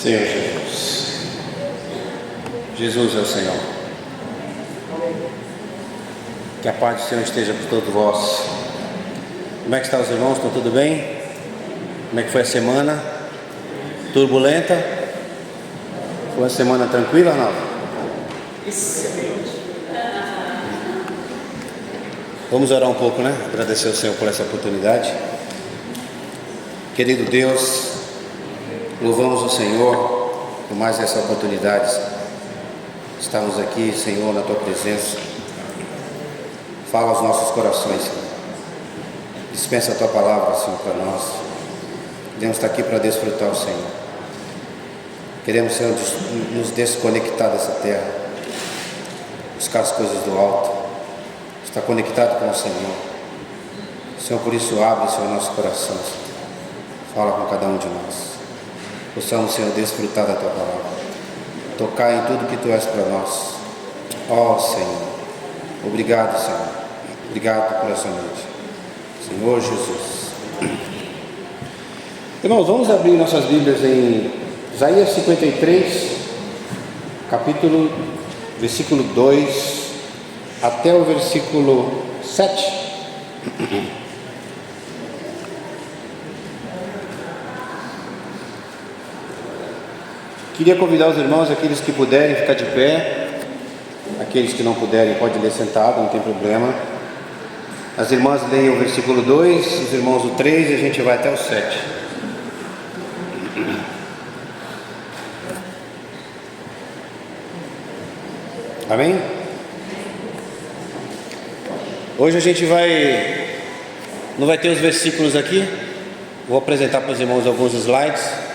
Senhor Jesus. Jesus é o Senhor. Que a paz do Senhor esteja por todos vós. Como é que estão os irmãos? Estão tudo bem? Como é que foi a semana? Turbulenta? Foi uma semana tranquila ou não? Excelente. Vamos orar um pouco, né? Agradecer ao Senhor por essa oportunidade. Querido Deus, louvamos o Senhor por mais essa oportunidade. Estamos aqui, Senhor, na Tua presença. Fala aos nossos corações, Senhor. Dispensa a Tua palavra, Senhor, para nós. Queremos estar aqui para desfrutar o Senhor. Queremos, Senhor, nos desconectar dessa terra, buscar as coisas do alto, estar conectado com o Senhor. Senhor, por isso abre, Senhor, nosso coração, Senhor. Fala com cada um de nós. Possamos, Senhor, desfrutar da Tua palavra, tocar em tudo que Tu és para nós. Ó Senhor, obrigado, Senhor. Obrigado por essa noite, Senhor Jesus. Irmãos, vamos abrir nossas Bíblias em Isaías 53, versículo 2 até o versículo 7. Queria convidar os irmãos, aqueles que puderem ficar de pé, aqueles que não puderem podem ler sentado, não tem problema. As irmãs leem o versículo 2, os irmãos o 3 e a gente vai até o 7. Amém? Hoje a gente não vai ter os versículos aqui, vou apresentar para os irmãos alguns slides.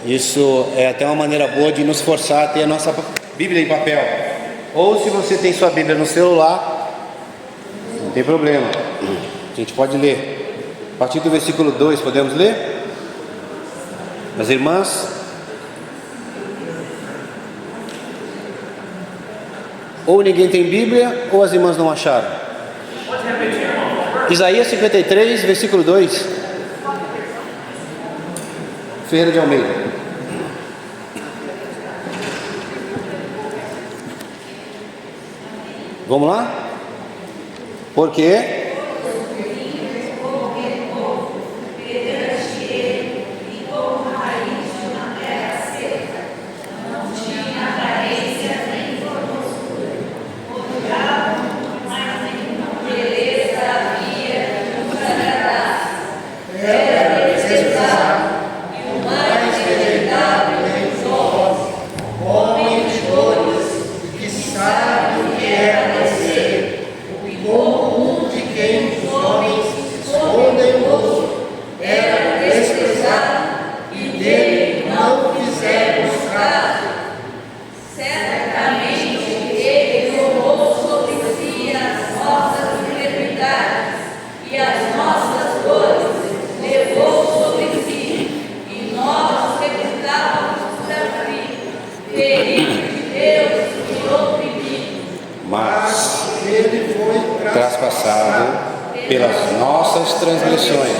Isso é até uma maneira boa de nos forçar a ter a nossa Bíblia em papel. Ou se você tem sua Bíblia no celular, não tem problema, a gente pode ler. A partir do versículo 2, podemos ler? As irmãs? Ou ninguém tem Bíblia, ou as irmãs não acharam. Pode repetir, irmão, por favor? Isaías 53, versículo 2. Ferreira de Almeida. Vamos lá? Por quê? Traspassado pelas nossas transgressões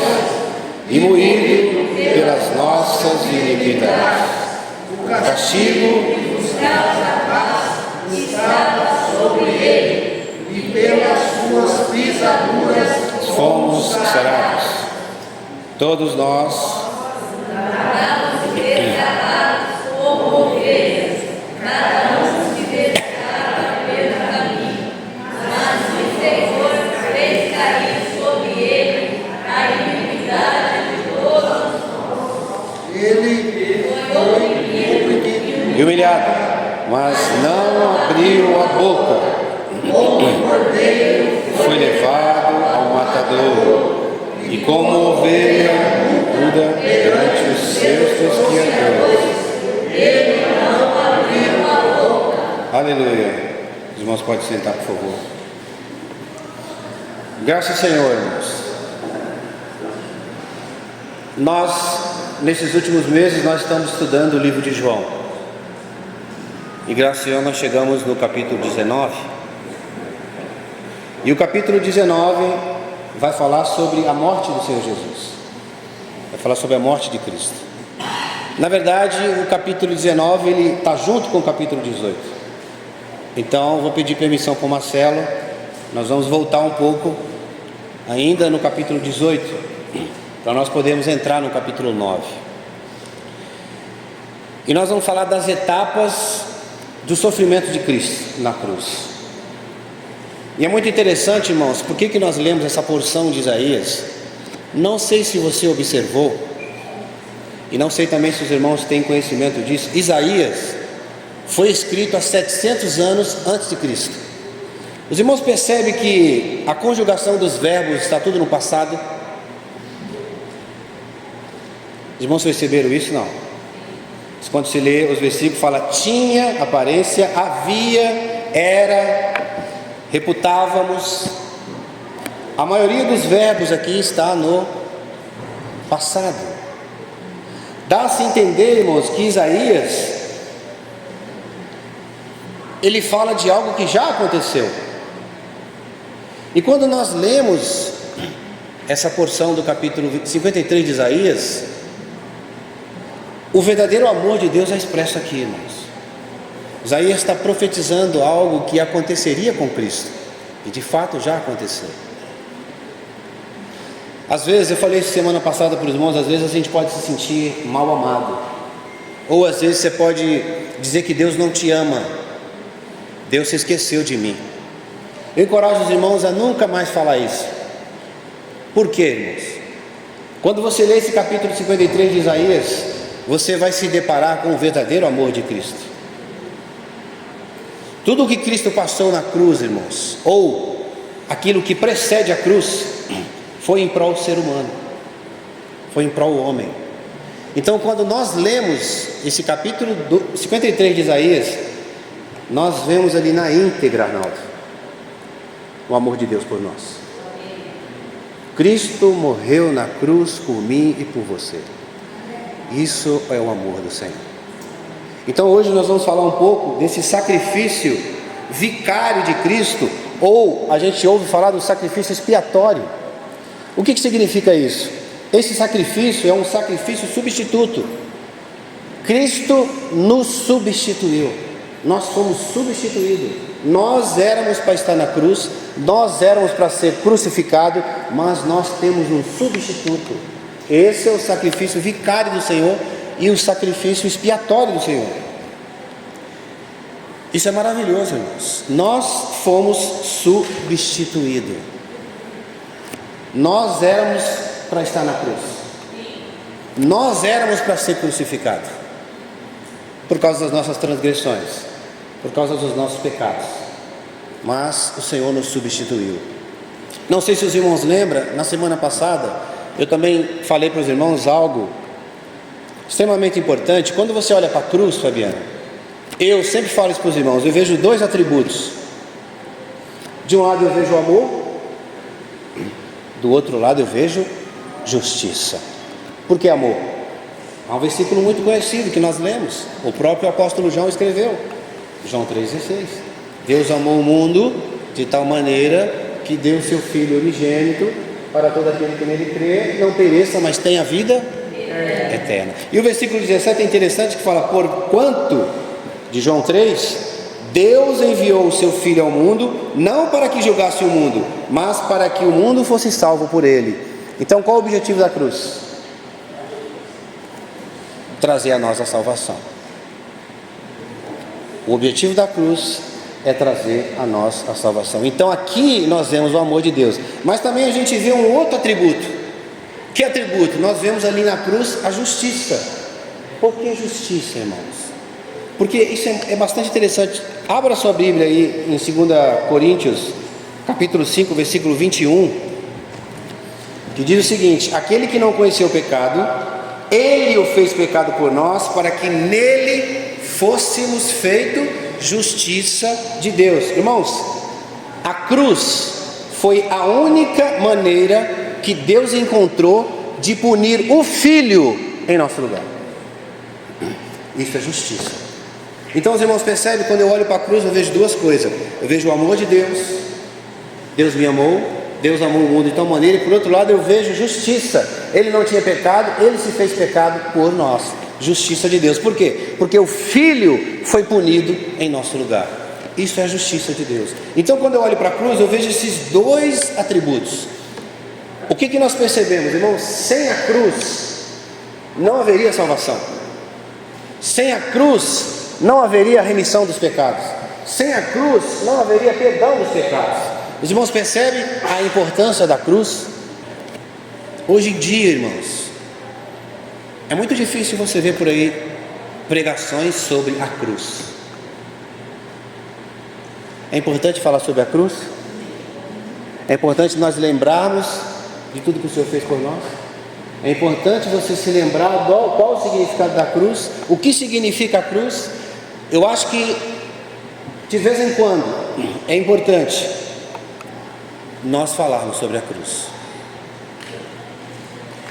e moído pelas nossas iniquidades. O castigo que nos traz a paz estava sobre ele, e pelas suas pisaduras fomos sarados. Todos nós como ovelhas, cada um se desviava pelo caminho, mas o Senhor fez cair sobre ele a iniquidade de todos nós. Ele foi oprimido e humilhado, mas não abriu a boca. Como cordeiro foi levado ao matadouro, e como ovelha muda perante os seus tosquiadores. Ele não abriu a boca. Aleluia. Os irmãos podem sentar, por favor. Graças ao Senhor, irmãos. Nesses últimos meses, nós estamos estudando o livro de João. E graças ao Senhor, nós chegamos no capítulo 19. E o capítulo 19 vai falar sobre a morte do Senhor Jesus. Vai falar sobre a morte de Cristo. Na verdade, o capítulo 19 ele está junto com o capítulo 18. Então, vou pedir permissão para o Marcelo. Nós vamos voltar um pouco ainda no capítulo 18, para nós podermos entrar no capítulo 9. E nós vamos falar das etapas do sofrimento de Cristo na cruz. E é muito interessante, irmãos, por que nós lemos essa porção de Isaías? Não sei se você observou, e não sei também se os irmãos têm conhecimento disso. Isaías foi escrito há 700 anos antes de Cristo. Os irmãos percebem que a conjugação dos verbos está tudo no passado? Os irmãos perceberam isso? Não. Quando se lê os versículos, fala tinha aparência, havia, era, reputávamos. A maioria dos verbos aqui está no passado. Dá-se a entender, irmãos, que Isaías ele fala de algo que já aconteceu. E quando nós lemos essa porção do capítulo 53 de Isaías, o verdadeiro amor de Deus é expresso aqui, irmãos. Isaías está profetizando algo que aconteceria com Cristo, e de fato já aconteceu. Às vezes, eu falei semana passada para os irmãos, às vezes a gente pode se sentir mal amado, ou às vezes você pode dizer que Deus não te ama, Deus se esqueceu de mim. Eu encorajo os irmãos a nunca mais falar isso. Por quê, irmãos? Quando você lê esse capítulo 53 de Isaías, você vai se deparar com o verdadeiro amor de Cristo. Tudo o que Cristo passou na cruz, irmãos, ou aquilo que precede a cruz, foi em prol do ser humano, foi em prol do homem. Então, quando nós lemos esse capítulo 53 de Isaías, nós vemos ali na íntegra, Arnaldo, o amor de Deus por nós. Cristo morreu na cruz por mim e por você. Isso é o amor do Senhor. Então hoje nós vamos falar um pouco desse sacrifício vicário de Cristo, ou a gente ouve falar do sacrifício expiatório. O que significa isso? Esse sacrifício é um sacrifício substituto. Cristo nos substituiu. Nós fomos substituídos. Nós éramos para estar na cruz, nós éramos para ser crucificados, mas nós temos um substituto. Esse é o sacrifício vicário do Senhor e o sacrifício expiatório do Senhor. Isso é maravilhoso, irmãos. Nós fomos substituídos. Nós éramos para estar na cruz. Nós éramos para ser crucificados por causa das nossas transgressões, por causa dos nossos pecados. Mas o Senhor nos substituiu. Não sei se os irmãos lembram, na semana passada eu também falei para os irmãos algo extremamente importante. Quando você olha para a cruz, Fabiana, eu sempre falo isso para os irmãos, eu vejo dois atributos. De um lado eu vejo amor, do outro lado eu vejo justiça. Por que amor? Há um versículo muito conhecido que nós lemos, o próprio apóstolo João escreveu, João 3,16. Deus amou o mundo de tal maneira que deu o seu Filho unigênito para todo aquele que nele crê, não pereça, mas tenha vida eterna. E o versículo 17 é interessante, que fala: porquanto, de João 3, Deus enviou o seu Filho ao mundo, não para que julgasse o mundo, mas para que o mundo fosse salvo por ele. Então, qual é o objetivo da cruz? Trazer a nós a salvação. O objetivo da cruz é trazer a nós a salvação. Então aqui nós vemos o amor de Deus, mas também a gente vê um outro atributo. Que atributo? Nós vemos ali na cruz a justiça. Por que justiça, irmãos? Porque isso é bastante interessante. Abra sua Bíblia aí em 2 Coríntios capítulo 5, versículo 21, que diz o seguinte: aquele que não conheceu o pecado, ele o fez pecado por nós, para que nele fôssemos feito justiça de Deus. Irmãos, a cruz foi a única maneira que Deus encontrou de punir o Filho em nosso lugar. Isso é justiça. Então os irmãos percebem, quando eu olho para a cruz, eu vejo duas coisas. Eu vejo o amor de Deus, Deus me amou, Deus amou o mundo de tal maneira, e por outro lado eu vejo justiça. Ele não tinha pecado, ele se fez pecado por nós. justiça de Deus. Por quê? Porque o Filho foi punido em nosso lugar. Isso é a justiça de Deus. Então, quando eu olho para a cruz, eu vejo esses dois atributos. O que nós percebemos, irmãos? Sem a cruz não haveria salvação. Sem a cruz não haveria remissão dos pecados. Sem a cruz não haveria perdão dos pecados. Os irmãos percebem a importância da cruz? Hoje em dia, irmãos, é muito difícil você ver por aí pregações sobre a cruz. É importante falar sobre a cruz? É importante nós lembrarmos de tudo que o Senhor fez por nós? É importante você se lembrar qual o significado da cruz, o que significa a cruz. Eu acho que de vez em quando é importante nós falarmos sobre a cruz.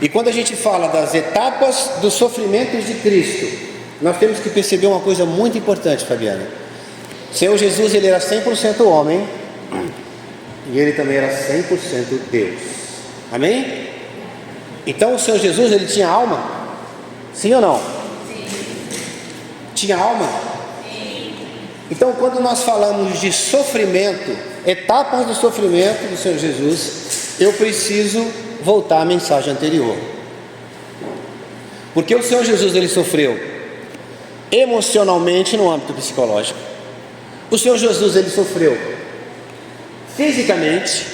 E quando a gente fala das etapas dos sofrimentos de Cristo, nós temos que perceber uma coisa muito importante, Fabiana. O Senhor Jesus, ele era 100% homem e ele também era 100% Deus. Amém? Então o Senhor Jesus, ele tinha alma? Sim ou não? Sim. Tinha alma? Sim. Então, quando nós falamos de sofrimento, etapas do sofrimento do Senhor Jesus, eu preciso voltar à mensagem anterior. Porque o Senhor Jesus, ele sofreu emocionalmente no âmbito psicológico. O Senhor Jesus, ele sofreu fisicamente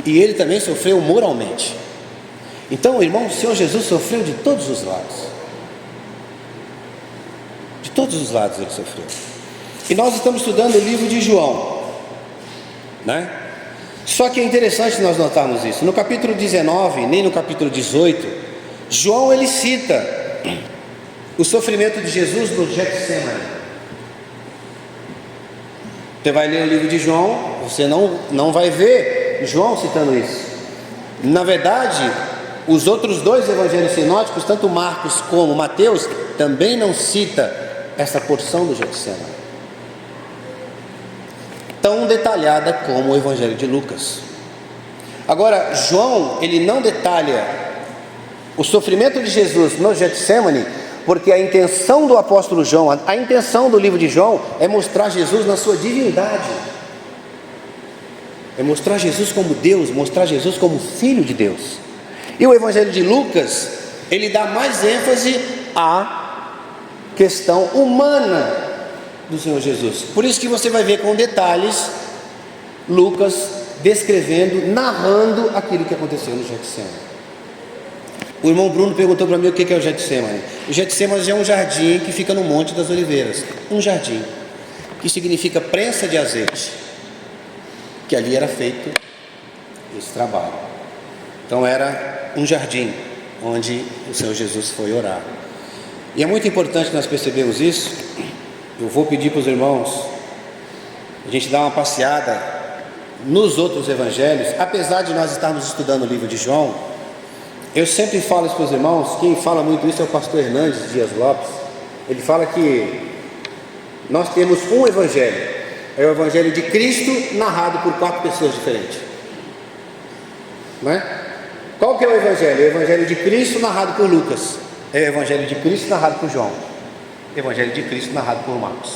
e ele também sofreu moralmente. Então, irmão, o Senhor Jesus sofreu de todos os lados. De todos os lados ele sofreu. E nós estamos estudando o livro de João, né? Só que é interessante nós notarmos isso. No capítulo 19, nem no capítulo 18, João ele cita o sofrimento de Jesus no Getsemane. Você vai ler o livro de João, você não vai ver João citando isso. Na verdade, os outros dois evangelhos sinóticos, tanto Marcos como Mateus, também não cita essa porção do Getsemane tão detalhada como o evangelho de Lucas. Agora, João, ele não detalha o sofrimento de Jesus no Getsemane, porque a intenção do apóstolo João, a intenção do livro de João é mostrar Jesus na sua divindade, é mostrar Jesus como Deus, mostrar Jesus como Filho de Deus. E o evangelho de Lucas, ele dá mais ênfase à questão humana do Senhor Jesus. Por isso que você vai ver com detalhes Lucas descrevendo, narrando aquilo que aconteceu no Getsemane. O irmão Bruno perguntou para mim o que é o Getsemane. O Getsemane é um jardim que fica no Monte das Oliveiras. Um jardim que significa prensa de azeite, que ali era feito esse trabalho. Então era um jardim onde o Senhor Jesus foi orar. E é muito importante nós percebermos isso. Eu vou pedir para os irmãos a gente dar uma passeada nos outros evangelhos. Apesar de nós estarmos estudando o livro de João, eu sempre falo isso para os irmãos. Quem fala muito isso é o pastor Hernandes Dias Lopes. Ele fala que nós temos um evangelho, é o evangelho de Cristo narrado por 4 pessoas diferentes, não é? Qual que é o evangelho? É o evangelho de Cristo narrado por Lucas, é o evangelho de Cristo narrado por João, evangelho de Cristo narrado por Marcos.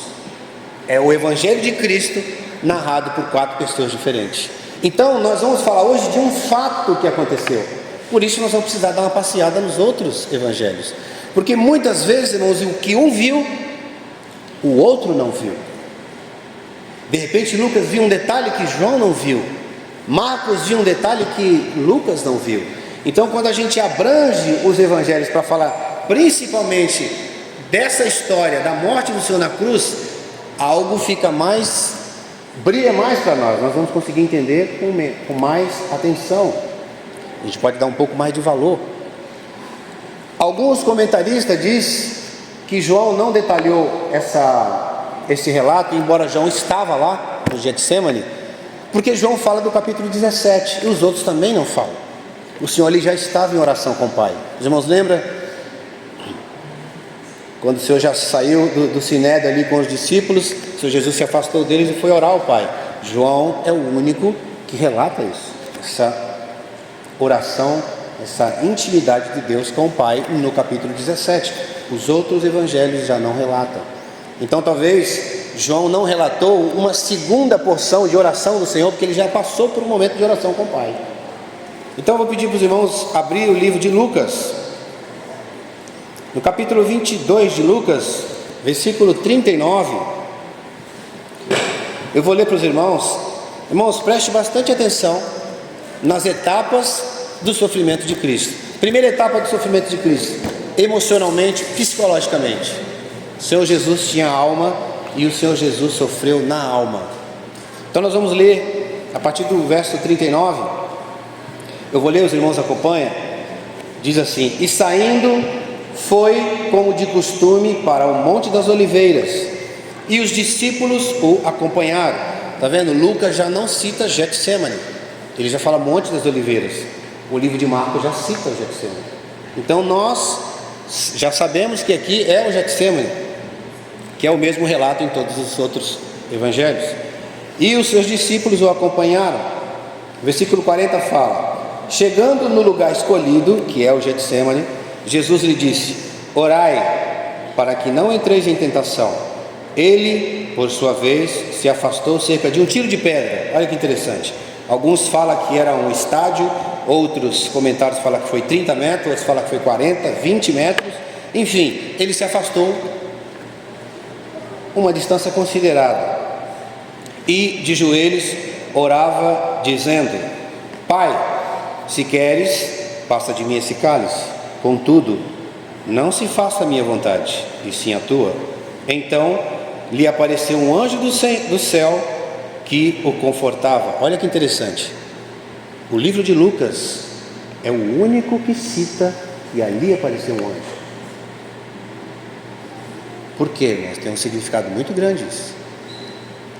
É o evangelho de Cristo narrado por 4 pessoas diferentes. Então nós vamos falar hoje de um fato que aconteceu. Por isso nós vamos precisar dar uma passeada nos outros evangelhos, porque muitas vezes, irmãos, o que um viu, o outro não viu. De repente Lucas viu um detalhe que João não viu, Marcos viu um detalhe que Lucas não viu. Então quando a gente abrange os evangelhos para falar principalmente dessa história da morte do Senhor na cruz, algo brilha mais para nós. Nós vamos conseguir entender com mais atenção. A gente pode dar um pouco mais de valor. Alguns comentaristas dizem que João não detalhou esse relato, embora João estava lá no Getsemane, porque João fala do capítulo 17 e os outros também não falam. O Senhor ali já estava em oração com o Pai. Os irmãos lembram? Quando o Senhor já saiu do Sinédrio ali com os discípulos, o Senhor Jesus se afastou deles e foi orar ao Pai. João é o único que relata isso, essa oração, essa intimidade de Deus com o Pai no capítulo 17. Os outros evangelhos já não relatam. Então talvez João não relatou uma segunda porção de oração do Senhor, porque ele já passou por um momento de oração com o Pai. Então eu vou pedir para os irmãos abrir o livro de Lucas, no capítulo 22 de Lucas, versículo 39. Eu vou ler para os irmãos. Irmãos, preste bastante atenção nas etapas do sofrimento de Cristo. Primeira etapa do sofrimento de Cristo: emocionalmente, psicologicamente. O Senhor Jesus tinha alma e o Senhor Jesus sofreu na alma. Então nós vamos ler a partir do verso 39. Eu vou ler, os irmãos acompanham. Diz assim: e saindo, foi como de costume para o Monte das Oliveiras, e os discípulos o acompanharam. Está vendo? Lucas já não cita Getsêmani, ele já fala Monte das Oliveiras. O livro de Marcos já cita o Getsêmani. Então nós já sabemos que aqui é o Getsêmani, que é o mesmo relato em todos os outros evangelhos. E os seus discípulos o acompanharam. Versículo 40 fala: chegando no lugar escolhido, que é o Getsêmani, Jesus lhe disse: orai para que não entreis em tentação. Ele, por sua vez, se afastou cerca de um tiro de pedra. Olha que interessante. Alguns falam que era um estádio, outros comentários falam que foi 30 metros, outros falam que foi 40, 20 metros. Enfim, ele se afastou uma distância considerável e de joelhos orava, dizendo: Pai, se queres, passa de mim esse cálice. Contudo, não se faça a minha vontade, e sim a tua. Então lhe apareceu um anjo do céu que o confortava. Olha que interessante. O livro de Lucas é o único que cita e ali apareceu um anjo. Por quê? Mas tem um significado muito grande isso.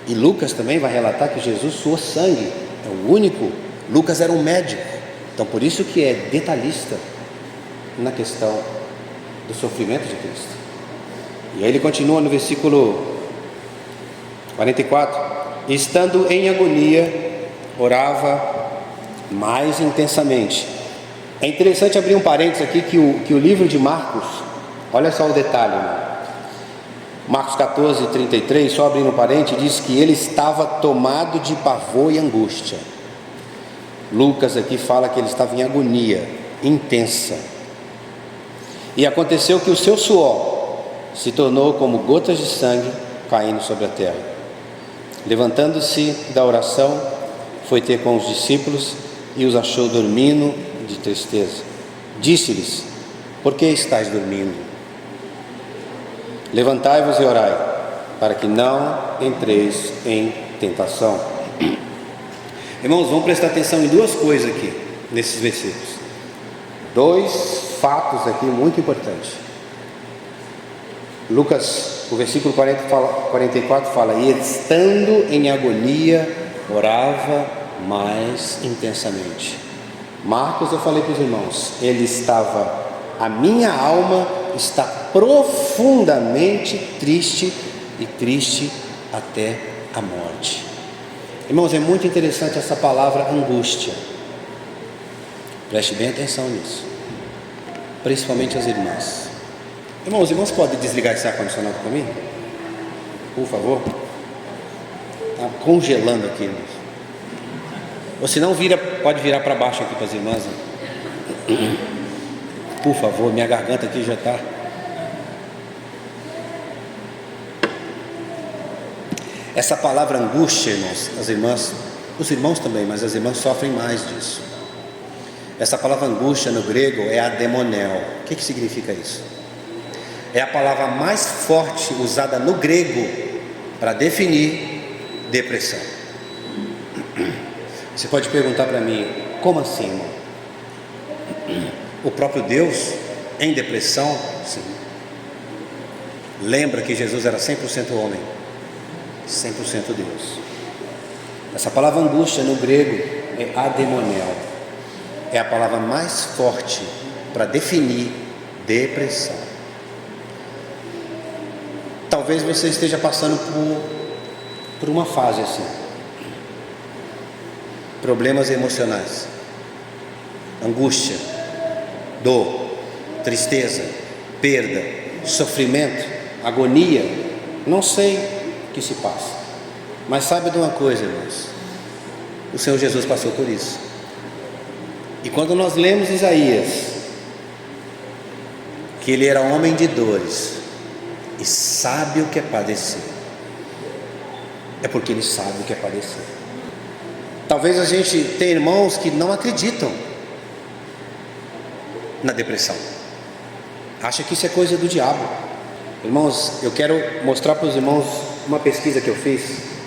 E Lucas também vai relatar que Jesus suou sangue. É o único. Lucas era um médico, então por isso que é detalhista na questão do sofrimento de Cristo. E aí ele continua no versículo 44: estando em agonia, orava mais intensamente. É interessante abrir um parênteses aqui, que o livro de Marcos, olha só o detalhe, né? Marcos 14, 33, só abrindo um parênteses, diz que ele estava tomado de pavor e angústia. Lucas aqui fala que ele estava em agonia intensa. E aconteceu que o seu suor se tornou como gotas de sangue caindo sobre a terra. Levantando-se da oração, foi ter com os discípulos e os achou dormindo de tristeza. Disse-lhes: por que estáis dormindo? Levantai-vos e orai, para que não entreis em tentação. Irmãos, vamos prestar atenção em duas coisas aqui, nesses versículos. Dois fatos aqui muito importantes. Lucas, o versículo 44 fala: e estando em agonia, orava mais intensamente. Marcos, eu falei para os irmãos, ele estava: a minha alma está profundamente triste, e triste até a morte. Irmãos, é muito interessante essa palavra angústia. Preste bem atenção nisso, principalmente as irmãs. Irmãos, os irmãos podem desligar esse ar-condicionado para mim? Por favor. Está congelando aqui, irmãos. Ou se não, pode virar para baixo aqui para as irmãs, né? Por favor, minha garganta aqui já está. Essa palavra angústia, irmãos, as irmãs, os irmãos também, mas as irmãs sofrem mais disso. Essa palavra angústia no grego é ademonel. O que significa isso? É a palavra mais forte usada no grego para definir depressão. Você pode perguntar para mim: como assim, irmão? O próprio Deus em depressão? Sim. Lembra que Jesus era 100% homem, 100% Deus. Essa palavra angústia no grego é ademonel. É a palavra mais forte para definir depressão. Talvez você esteja passando por uma fase assim. Problemas emocionais, angústia, dor, tristeza, perda, sofrimento, agonia, não sei o que se passa. Mas sabe de uma coisa, irmãos? O Senhor Jesus passou por isso. E quando nós lemos Isaías, que ele era homem de dores e sabe o que é padecer, é porque ele sabe o que é padecer. Talvez a gente tenha irmãos que não acreditam na depressão, acha que isso é coisa do diabo. Irmãos, eu quero mostrar para os irmãos uma pesquisa que eu fiz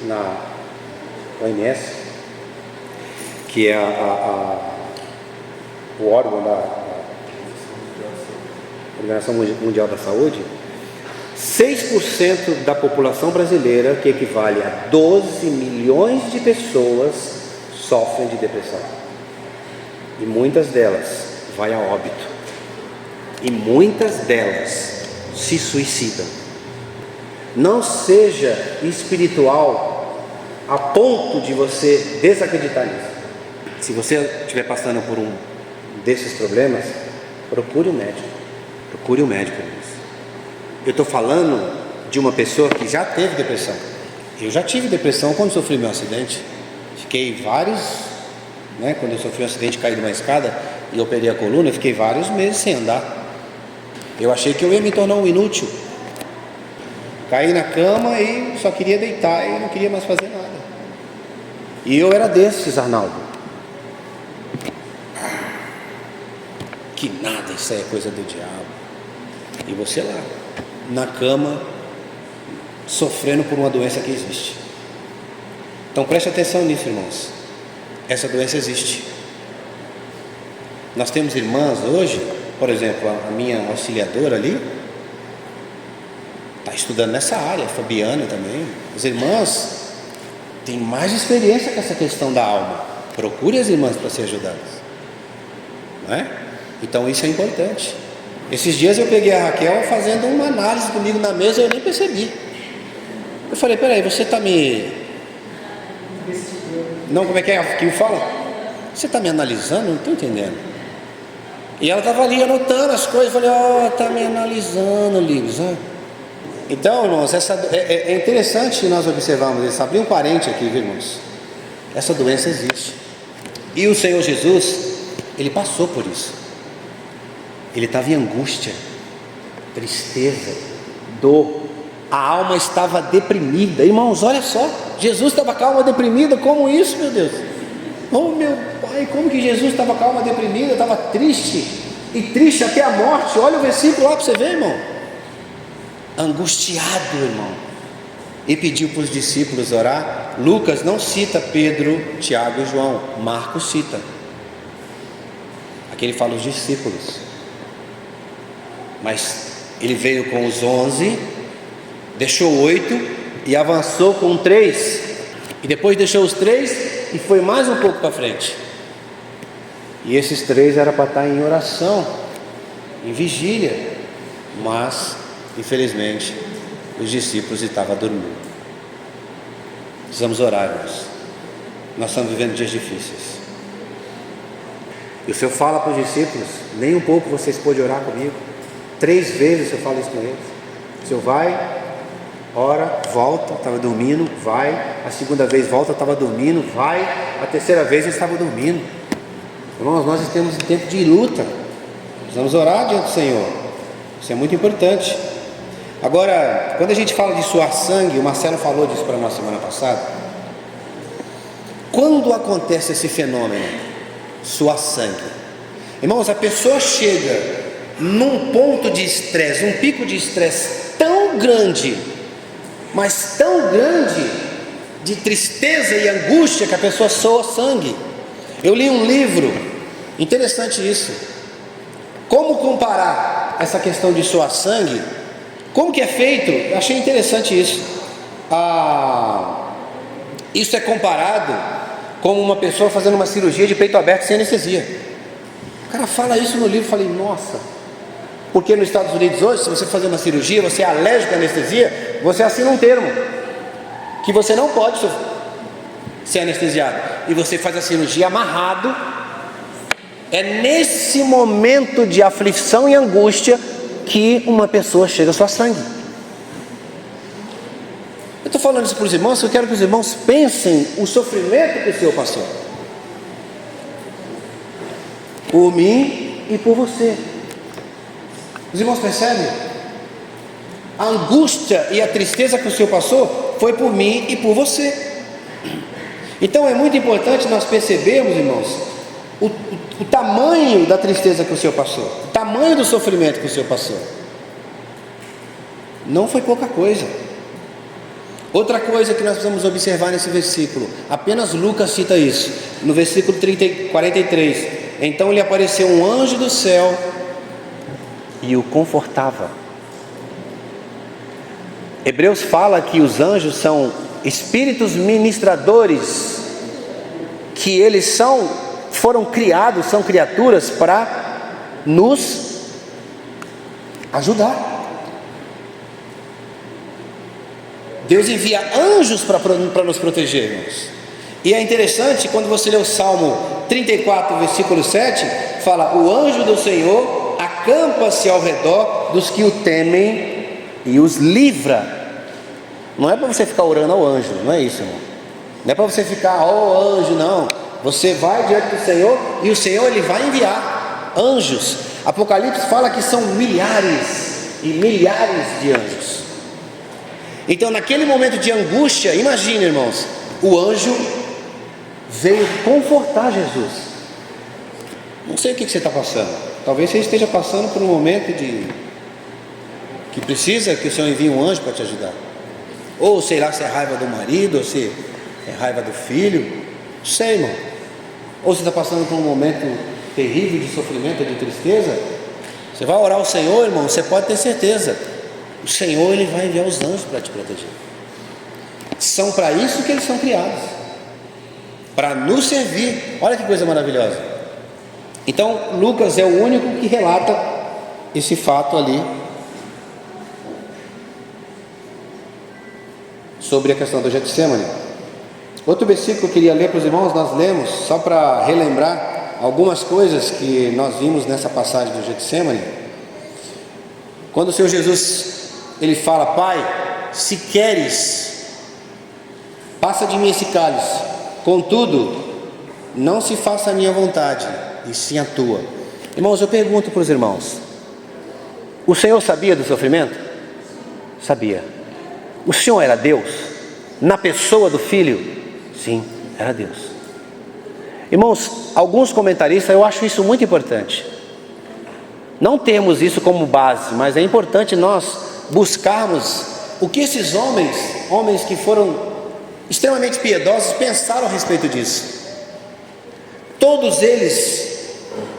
na OMS, que é o órgão da Organização Mundial da Saúde. 6% da população brasileira, que equivale a 12 milhões de pessoas, sofrem de depressão. E muitas delas vai a óbito. E muitas delas se suicidam. Não seja espiritual a ponto de você desacreditar nisso. Se você estiver passando por um desses problemas, procure um médico. Procure um médico. Eu estou falando de uma pessoa que já teve depressão. Eu já tive depressão quando sofri meu acidente. Fiquei quando eu sofri um acidente, caí de uma escada e operei a coluna, eu fiquei vários meses sem andar. Eu achei que eu ia me tornar um inútil. Caí na cama e só queria deitar e não queria mais fazer nada. E eu era desses, Arnaldo. Que nada, isso aí é coisa do diabo. E você lá, na cama, sofrendo por uma doença que existe. Então preste atenção nisso, irmãos. Essa doença existe. Nós temos irmãs hoje, por exemplo, a minha auxiliadora ali está estudando nessa área, a Fabiana também. As irmãs têm mais experiência com essa questão da alma. Procure as irmãs para ser ajudadas, não é? Então isso é importante. Esses dias eu peguei a Raquel fazendo uma análise comigo na mesa e eu nem percebi. Eu falei, peraí, você está me... Não, como é que fala? Você está me analisando? Não estou entendendo. E ela estava ali anotando as coisas. Eu falei, está me analisando, Ligos. Então, irmãos, é interessante nós observarmos isso. Abrir um parente aqui, viu, irmãos? Essa doença existe. E o Senhor Jesus, Ele passou por isso. Ele estava em angústia, tristeza, dor. A alma estava deprimida. Irmãos, olha só. Jesus estava calma, deprimida. Como isso, meu Deus? Oh, meu Pai, como que Jesus estava calma, deprimida? Estava triste. E triste até a morte. Olha o versículo lá para você ver, irmão. Angustiado, irmão. E pediu para os discípulos orar. Lucas não cita Pedro, Tiago e João. Marcos cita. Aqui ele fala os discípulos. Mas ele veio com os 11, deixou 8 e avançou com 3. E depois deixou os 3 e foi mais um pouco para frente. E esses 3 era para estar em oração, em vigília. Mas, infelizmente, os discípulos estavam dormindo. Precisamos orar, irmãos. Nós estamos vivendo dias difíceis. E o Senhor fala para os discípulos: nem um pouco vocês podem orar comigo. 3 vezes eu falo isso com eles. O Senhor vai, ora, volta, estava dormindo, vai. A segunda vez volta, estava dormindo, vai. A terceira vez ele estava dormindo. Irmãos, nós estamos em tempo de luta. Precisamos orar diante do Senhor. Isso é muito importante. Agora, quando a gente fala de suar sangue, o Marcelo falou disso para nós semana passada. Quando acontece esse fenômeno, suar sangue? Irmãos, a pessoa chega num ponto de estresse, um pico de estresse tão grande, mas tão grande, de tristeza e angústia, que a pessoa soa sangue. Eu li um livro, interessante isso, como comparar essa questão de suar sangue, como que é feito. Eu achei interessante isso. Isso é comparado com uma pessoa fazendo uma cirurgia de peito aberto sem anestesia. O cara fala isso no livro. Eu falei, nossa. Porque nos Estados Unidos hoje, se você fazer uma cirurgia, você é alérgico à anestesia, você assina um termo que você não pode ser anestesiado, e você faz a cirurgia amarrado. É nesse momento de aflição e angústia que uma pessoa chega a suar sangue. Eu estou falando isso para os irmãos, eu quero que os irmãos pensem o sofrimento que o Senhor passou. Por mim e por você. Os irmãos percebem? A angústia e a tristeza que o Senhor passou foi por mim e por você. Então é muito importante nós percebermos, irmãos, o tamanho da tristeza que o Senhor passou, o tamanho do sofrimento que o Senhor passou. Não foi pouca coisa. Outra coisa que nós precisamos observar nesse versículo, apenas Lucas cita isso, no versículo 43, então lhe apareceu um anjo do céu e o confortava. Hebreus fala que os anjos são espíritos ministradores, que eles foram criados, são criaturas para nos ajudar. Deus envia anjos para nos proteger, irmãos. E é interessante, quando você lê o Salmo 34, versículo 7, fala: o anjo do Senhor acampa-se ao redor dos que o temem e os livra. Não é para você ficar orando ao anjo, não é isso, irmão. Não é para você ficar, anjo, não. Você vai diante do Senhor e o Senhor ele vai enviar anjos. Apocalipse fala que são milhares e milhares de anjos. Então, naquele momento de angústia, imagine, irmãos, o anjo veio confortar Jesus. Não sei o que você está passando. Talvez você esteja passando por um momento que precisa que o Senhor envie um anjo para te ajudar. Ou sei lá se é raiva do marido, ou se é raiva do filho. Não sei, irmão. Ou você está passando por um momento terrível de sofrimento, de tristeza. Você vai orar ao Senhor, irmão, você pode ter certeza. O Senhor ele vai enviar os anjos para te proteger. São para isso que eles são criados, para nos servir. Olha que coisa maravilhosa. Então Lucas é o único que relata esse fato ali, sobre a questão do Getsemane. Outro versículo que eu queria ler para os irmãos, nós lemos só para relembrar algumas coisas que nós vimos nessa passagem do Getsemane. Quando o Senhor Jesus ele fala: Pai, se queres, passa de mim esse cálice, contudo, não se faça a minha vontade, e sim a tua. Irmãos, eu pergunto para os irmãos: o Senhor sabia do sofrimento? Sabia. O Senhor era Deus? Na pessoa do Filho? Sim, era Deus. Irmãos, alguns comentaristas, eu acho isso muito importante. Não temos isso como base, mas é importante nós buscarmos o que esses homens que foram extremamente piedosos, pensaram a respeito disso. Todos eles,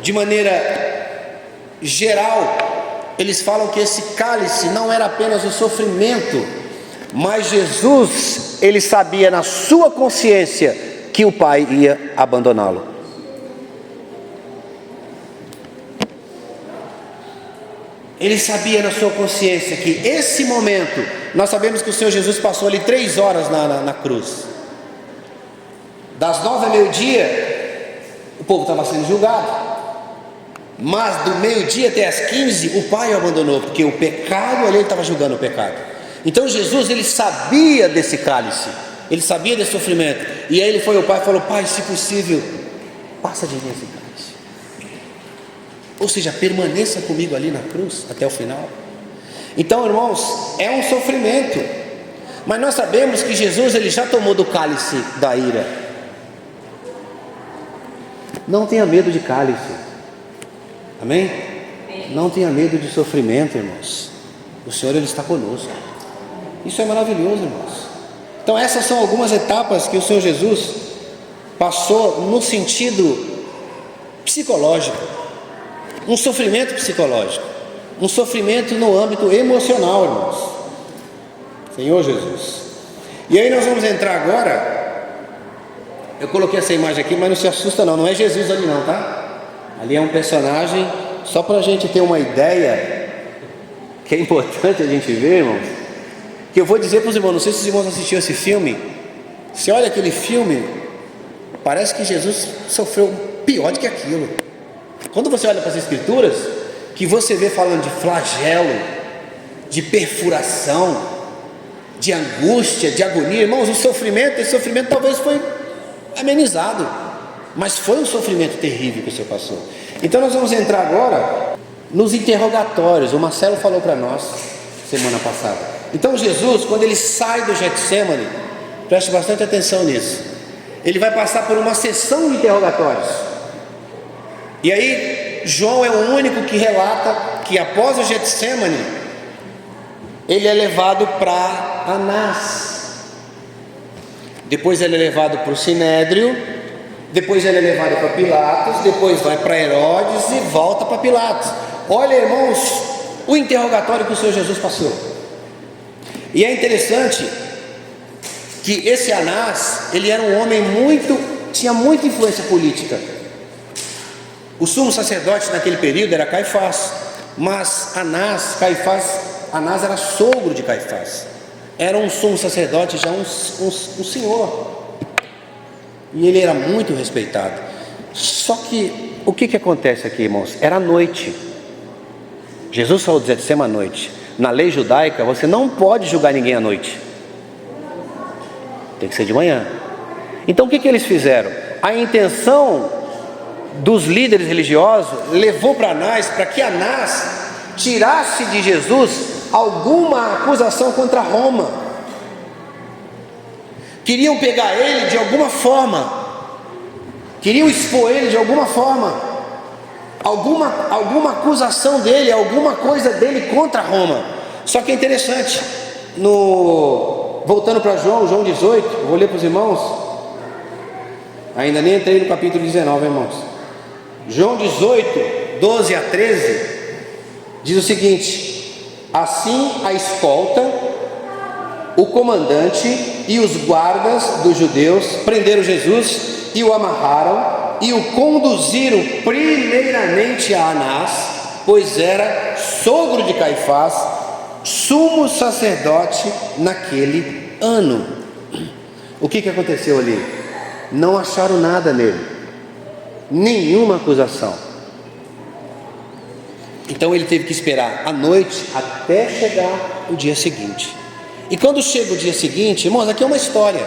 de maneira geral, eles falam que esse cálice não era apenas o sofrimento, mas Jesus, ele sabia na sua consciência que o Pai ia abandoná-lo. Ele sabia na sua consciência que esse momento, nós sabemos que o Senhor Jesus passou ali 3 horas na cruz. Das 9 ao meio-dia, o povo estava sendo julgado. Mas do meio-dia até as 15, o Pai o abandonou, porque o pecado, ele estava julgando o pecado. Então Jesus, ele sabia desse cálice, ele sabia desse sofrimento. E aí ele foi ao Pai e falou: Pai, se possível, passa de mim esse cálice. Ou seja, permaneça comigo ali na cruz até o final. Então, irmãos, é um sofrimento, mas nós sabemos que Jesus ele já tomou do cálice da ira. Não tenha medo de cálice. Amém? Não tenha medo de sofrimento, irmãos. O Senhor ele está conosco. Isso é maravilhoso, irmãos. Então essas são algumas etapas que o Senhor Jesus passou no sentido psicológico. Um sofrimento psicológico, um sofrimento no âmbito emocional, irmãos. Senhor Jesus. E aí nós vamos entrar agora. Eu coloquei essa imagem aqui, mas não se assusta não é Jesus ali não, tá? Ali é um personagem, só para a gente ter uma ideia, que é importante a gente ver, irmãos. Que eu vou dizer para os irmãos, não sei se os irmãos assistiram esse filme. Você olha aquele filme, parece que Jesus sofreu pior do que aquilo. Quando você olha para as escrituras, que você vê falando de flagelo, de perfuração, de angústia, de agonia. Irmãos, esse sofrimento talvez foi amenizado, mas foi um sofrimento terrível que o Senhor passou. Então nós vamos entrar agora nos interrogatórios. O Marcelo falou para nós semana passada. Então Jesus, quando ele sai do Getsemane, preste bastante atenção nisso, ele vai passar por uma sessão de interrogatórios. E aí João é o único que relata que após o Getsemane ele é levado para Anás, depois ele é levado para o Sinédrio, depois ele é levado para Pilatos, depois vai para Herodes e volta para Pilatos. Olha, irmãos, o interrogatório que o Senhor Jesus passou. E é interessante que esse Anás, ele era um homem tinha muita influência política. O sumo sacerdote naquele período era Caifás, mas Anás era sogro de Caifás, era um sumo sacerdote, já um senhor, e ele era muito respeitado. Só que o que acontece aqui, irmãos? Era noite. Jesus saiu de Getsemane à noite. Na lei judaica você não pode julgar ninguém à noite, tem que ser de manhã. Então o que eles fizeram? A intenção dos líderes religiosos levou para Anás, para que Anás tirasse de Jesus alguma acusação contra Roma. Queriam pegar ele de alguma forma, queriam expor ele de alguma forma, alguma acusação dele, alguma coisa dele contra Roma. Só que é interessante, voltando para João 18, eu vou ler para os irmãos, ainda nem entrei no capítulo 19, irmãos. João 18, 12 a 13, diz o seguinte: assim a escolta, o comandante e os guardas dos judeus prenderam Jesus e o amarraram e o conduziram primeiramente a Anás, pois era sogro de Caifás, sumo sacerdote naquele ano. O que aconteceu ali? Não acharam nada nele, nenhuma acusação. Então ele teve que esperar a noite até chegar o dia seguinte. E quando chega o dia seguinte, irmãos, aqui é uma história.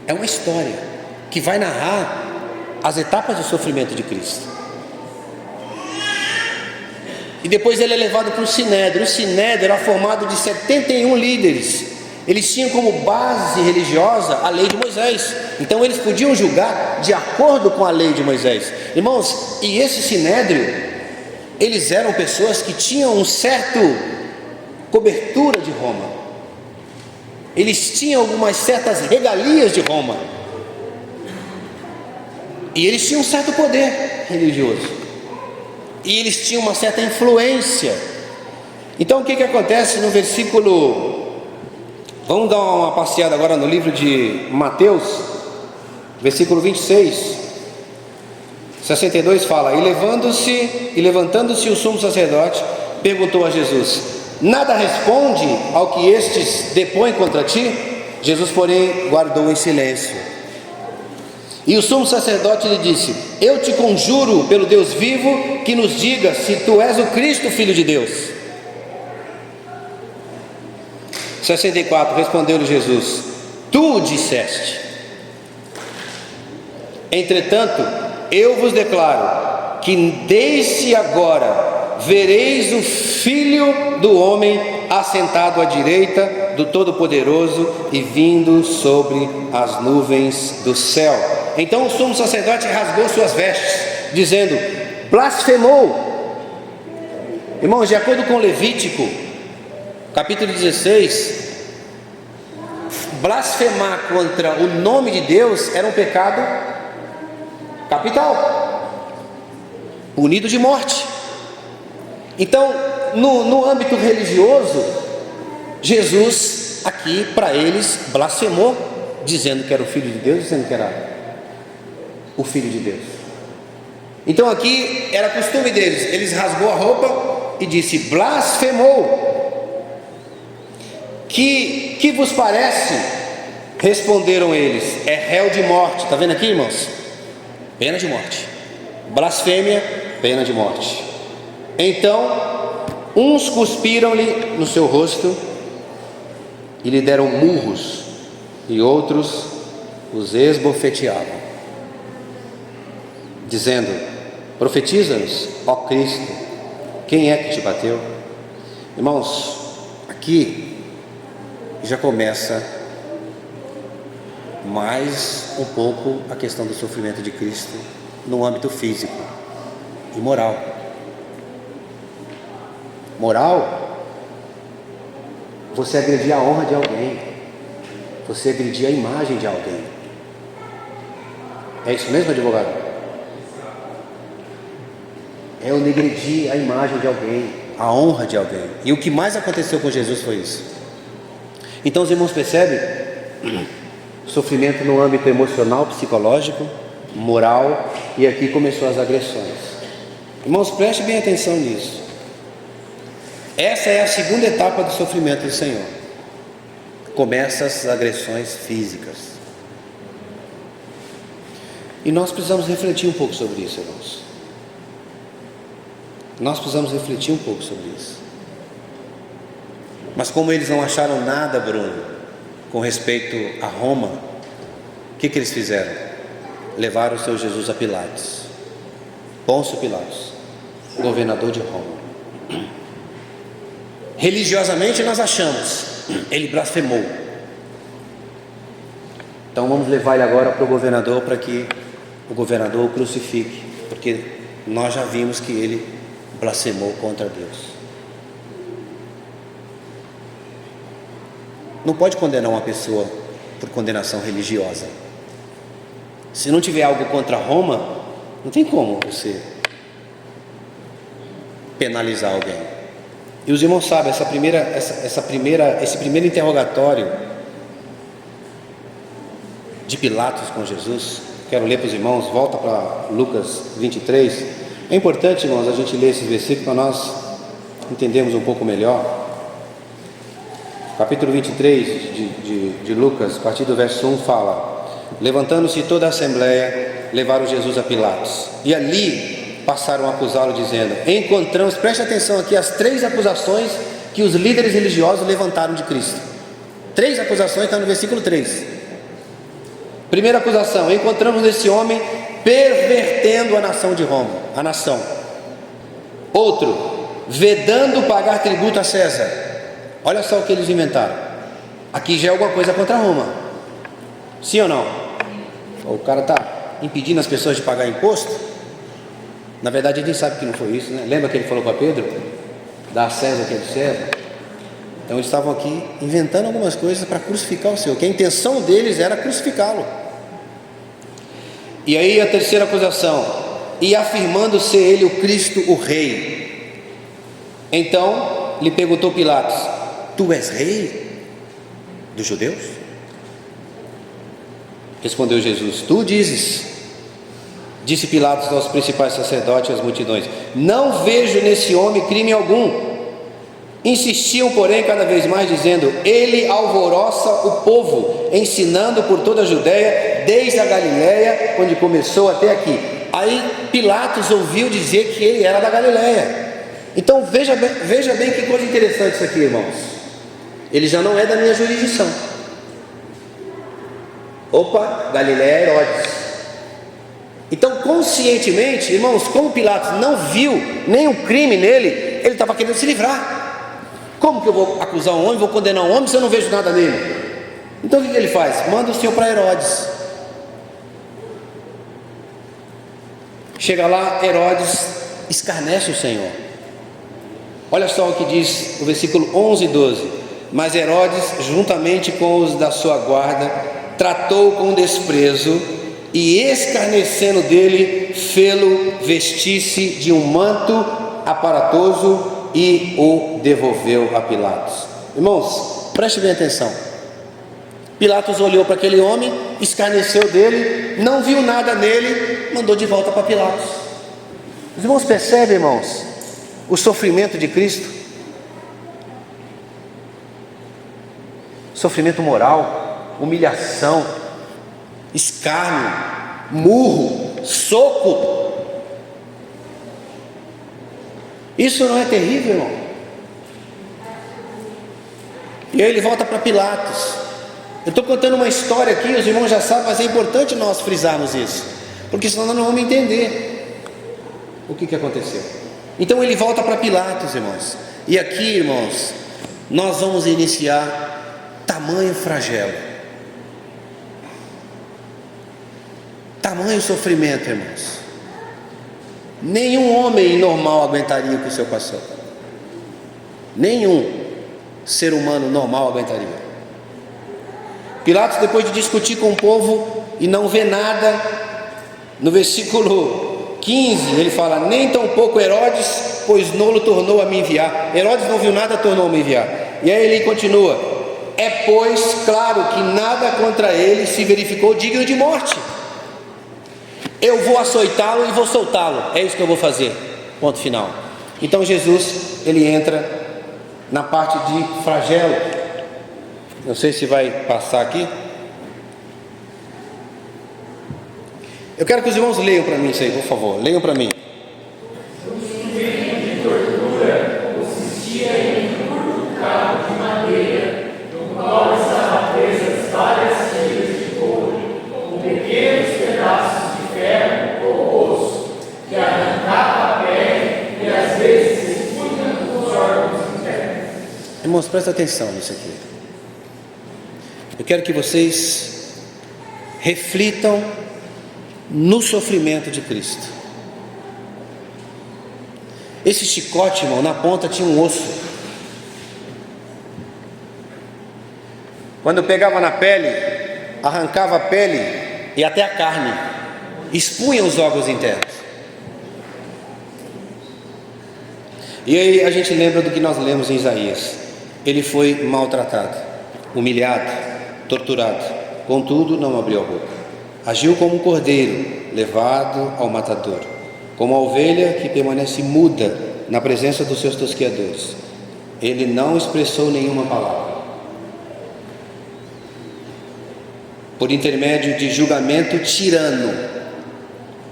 É uma história que vai narrar as etapas do sofrimento de Cristo. E depois ele é levado para o Sinédrio. O Sinédrio era formado de 71 líderes. Eles tinham como base religiosa a lei de Moisés. Então eles podiam julgar de acordo com a lei de Moisés. Irmãos, e esse Sinédrio, eles eram pessoas que tinham um certo cobertura de Roma. Eles tinham algumas certas regalias de Roma. E eles tinham um certo poder religioso. E eles tinham uma certa influência. Então o que acontece no versículo... Vamos dar uma passeada agora no livro de Mateus, versículo 26, 62 fala: e levantando-se o sumo sacerdote, perguntou a Jesus: nada responde ao que estes depõem contra ti? Jesus, porém, guardou em silêncio. E o sumo sacerdote lhe disse: eu te conjuro pelo Deus vivo, que nos diga se tu és o Cristo, Filho de Deus. 64, respondeu-lhe Jesus: tu disseste. Entretanto, eu vos declaro que desde agora vereis o Filho do Homem assentado à direita do Todo-Poderoso e vindo sobre as nuvens do céu. Então o sumo sacerdote rasgou suas vestes, dizendo: blasfemou. Irmãos, de acordo com Levítico, capítulo 16, blasfemar contra o nome de Deus era um pecado capital, punido de morte. Então, no âmbito religioso, Jesus aqui para eles blasfemou, dizendo que era o Filho de Deus, dizendo que era o Filho de Deus. Então aqui era costume deles, eles rasgou a roupa e disse: blasfemou. Que vos parece? Responderam eles: é réu de morte. Está vendo aqui, irmãos? Pena de morte. Blasfêmia pena de morte. Então, uns cuspiram-lhe no seu rosto e lhe deram murros, e outros os esbofeteavam, dizendo: profetiza-nos, ó Cristo, quem é que te bateu? Irmãos, aqui já começa mais um pouco a questão do sofrimento de Cristo no âmbito físico e moral. Moral, você agredir a honra de alguém, você agredir a imagem de alguém. É isso mesmo, advogado? É eu negredir a imagem de alguém, a honra de alguém. E o que mais aconteceu com Jesus foi isso. Então os irmãos percebem? Sofrimento no âmbito emocional, psicológico, moral, e aqui começou as agressões. Irmãos, preste bem atenção nisso. Essa é a segunda etapa do sofrimento do Senhor. Começa as agressões físicas. E nós precisamos refletir um pouco sobre isso, irmãos. Nós precisamos refletir um pouco sobre isso. Mas como eles não acharam nada, Bruno, com respeito a Roma, o que eles fizeram? Levaram o seu Jesus a Pilatos. Pôncio Pilatos, governador de Roma. Religiosamente nós achamos, ele blasfemou. Então vamos levar ele agora para o governador, para que o governador o crucifique, porque nós já vimos que ele blasfemou contra Deus. Não pode condenar uma pessoa por condenação religiosa. Se não tiver algo contra Roma, não tem como você penalizar alguém. E os irmãos sabem, esse primeiro interrogatório de Pilatos com Jesus, quero ler para os irmãos, volta para Lucas 23. É importante, irmãos, a gente ler esses versículos para nós entendermos um pouco melhor. Capítulo 23 de Lucas, a partir do verso 1, fala: levantando-se toda a assembleia, levaram Jesus a Pilatos, e ali passaram a acusá-lo, dizendo: encontramos, preste atenção aqui, as 3 acusações que os líderes religiosos levantaram de Cristo. 3 acusações, está no versículo 3. Primeira acusação: encontramos nesse homem pervertendo a nação de Roma, a nação. Outro: vedando pagar tributo a César. Olha só o que eles inventaram. Aqui já é alguma coisa contra Roma, sim ou não? O cara está impedindo as pessoas de pagar imposto. Na verdade a gente sabe que não foi isso, né? Lembra que ele falou para Pedro: dá a César o que é de César? Então eles estavam aqui inventando algumas coisas para crucificar o Senhor, que a intenção deles era crucificá-lo. E aí a terceira acusação: e afirmando ser ele o Cristo, o rei. Então lhe perguntou Pilatos: tu és rei dos judeus? Respondeu Jesus: tu dizes. Disse Pilatos aos principais sacerdotes e às multidões: não vejo nesse homem crime algum. Insistiam, porém, cada vez mais, dizendo: ele alvoroça o povo, ensinando por toda a Judéia, desde a Galiléia, onde começou, até aqui. Aí Pilatos ouviu dizer que ele era da Galiléia. Então veja bem que coisa interessante isso aqui, irmãos. Ele já não é da minha jurisdição. Opa, Galiléia é Herodes. Então, conscientemente, irmãos, como Pilatos não viu nenhum crime nele, ele estava querendo se livrar. Como que eu vou acusar um homem, vou condenar um homem se eu não vejo nada nele? Então o que ele faz? Manda o Senhor para Herodes. Chega lá, Herodes escarnece o Senhor. Olha só o que diz o versículo 11 e 12. Mas Herodes, juntamente com os da sua guarda, tratou com desprezo e, escarnecendo dele, fê-lo vestir-se de um manto aparatoso e o devolveu a Pilatos. Irmãos, preste bem atenção. Pilatos olhou para aquele homem, escarneceu dele, não viu nada nele, mandou de volta para Pilatos. Os irmãos percebem, irmãos, o sofrimento de Cristo? Sofrimento moral, humilhação, escárnio, murro, soco. Isso não é terrível, irmão? E aí ele volta para Pilatos. Eu estou contando uma história aqui, os irmãos já sabem, mas é importante nós frisarmos isso, porque senão nós não vamos entender o que aconteceu. Então ele volta para Pilatos, irmãos. E aqui, irmãos, nós vamos iniciar tamanho flagelo, tamanho sofrimento, irmãos. Nenhum homem normal aguentaria o que o Senhor passou. Nenhum ser humano normal aguentaria. Pilatos, depois de discutir com o povo e não vê nada, no versículo 15 ele fala: nem tampouco Herodes, pois nolo tornou a me enviar. Herodes não viu nada, tornou a me enviar. E aí ele continua: é pois claro que nada contra ele se verificou digno de morte. Eu vou açoitá-lo e vou soltá-lo, é isso que eu vou fazer, ponto final. Então Jesus, ele entra na parte de flagelo. Não sei se vai passar aqui. Eu quero que os irmãos leiam para mim isso aí, por favor, leiam para mim. Irmãos, presta atenção nisso aqui. Eu quero que vocês reflitam no sofrimento de Cristo. Esse chicote, irmão, na ponta tinha um osso. Quando eu pegava na pele, arrancava a pele e até a carne, expunha os órgãos internos. E aí a gente lembra do que nós lemos em Isaías. Ele foi maltratado, humilhado, torturado, contudo não abriu a boca. Agiu como um cordeiro levado ao matador, como a ovelha que permanece muda na presença dos seus tosqueadores. Ele não expressou nenhuma palavra. Por intermédio de julgamento tirano,